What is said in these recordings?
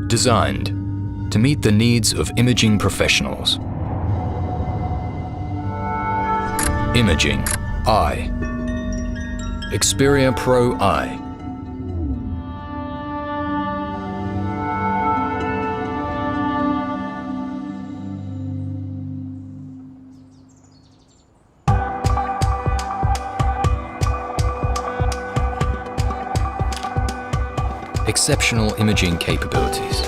Designed to meet the needs of imaging professionals. Imaging Eye. Xperia Pro-l. Exceptional imaging capabilities.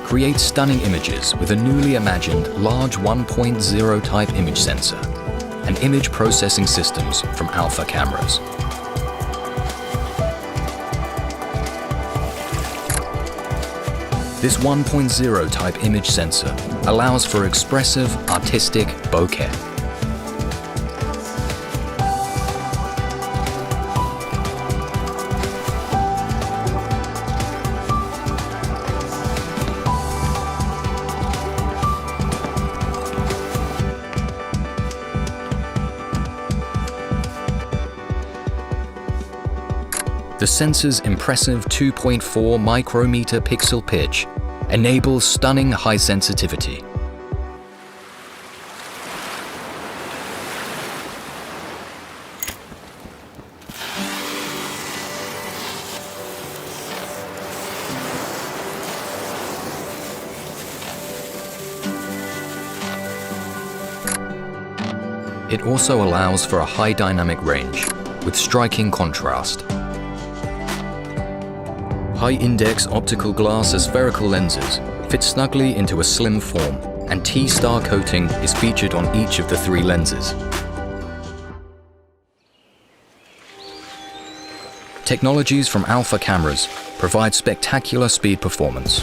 Create stunning images with a newly imagined large 1.0 type image sensor and image processing systems from Alpha cameras. This 1.0 type image sensor allows for expressive, artistic bokeh. The sensor's impressive 2.4 micrometer pixel pitch enables stunning high sensitivity. It also allows for a high dynamic range with striking contrast. High-index optical glass spherical lenses fit snugly into a slim form, and T-star coating is featured on each of the 3 lenses. Technologies from Alpha cameras provide spectacular speed performance.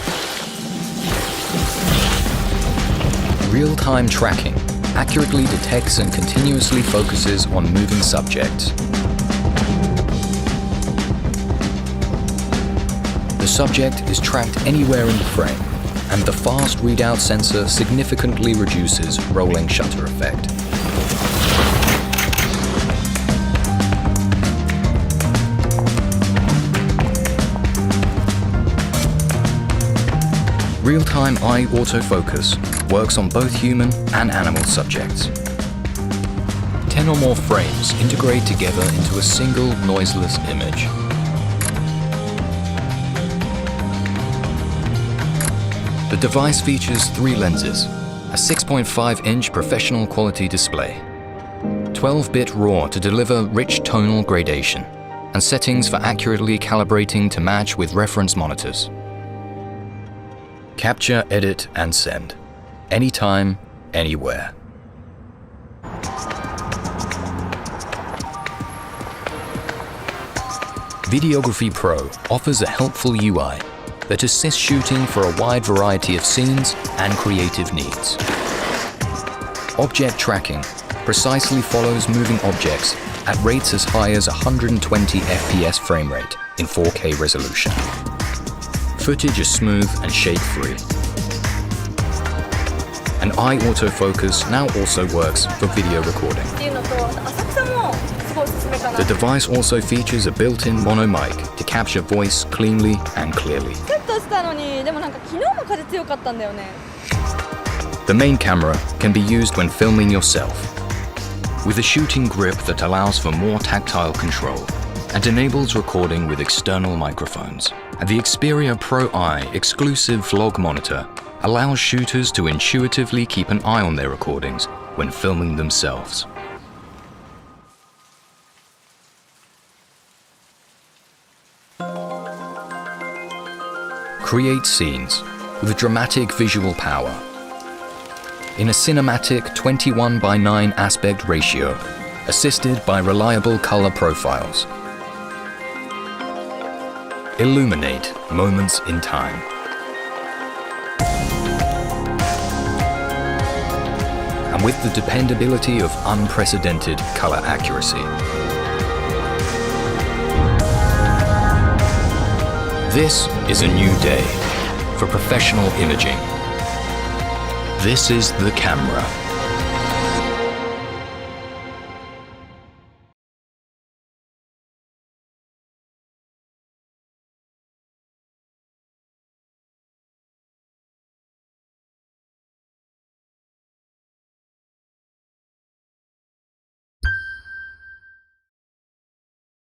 Real-time tracking accurately detects and continuously focuses on moving subjects. The subject is tracked anywhere in the frame, and the fast readout sensor significantly reduces rolling shutter effect. Real-time eye autofocus works on both human and animal subjects. 10 or more frames integrate together into a single noiseless image. The device features 3 lenses, a 6.5-inch professional quality display, 12-bit RAW to deliver rich tonal gradation, and settings for accurately calibrating to match with reference monitors. Capture, edit, and send. Anytime, anywhere. Videography Pro offers a helpful UI that assists shooting for a wide variety of scenes and creative needs. Object tracking precisely follows moving objects at rates as high as 120 FPS frame rate in 4K resolution. Footage is smooth and shake-free. And eye autofocus now also works for video recording. The device also features a built-in mono mic to capture voice cleanly and clearly. The main camera can be used when filming yourself, with a shooting grip that allows for more tactile control and enables recording with external microphones. And the Xperia Pro-l exclusive vlog monitor allows shooters to intuitively keep an eye on their recordings when filming themselves. Create scenes with dramatic visual power in a cinematic 21:9 aspect ratio, assisted by reliable color profiles. Illuminate moments in time. And with the dependability of unprecedented color accuracy. This is a new day for professional imaging. This is the camera.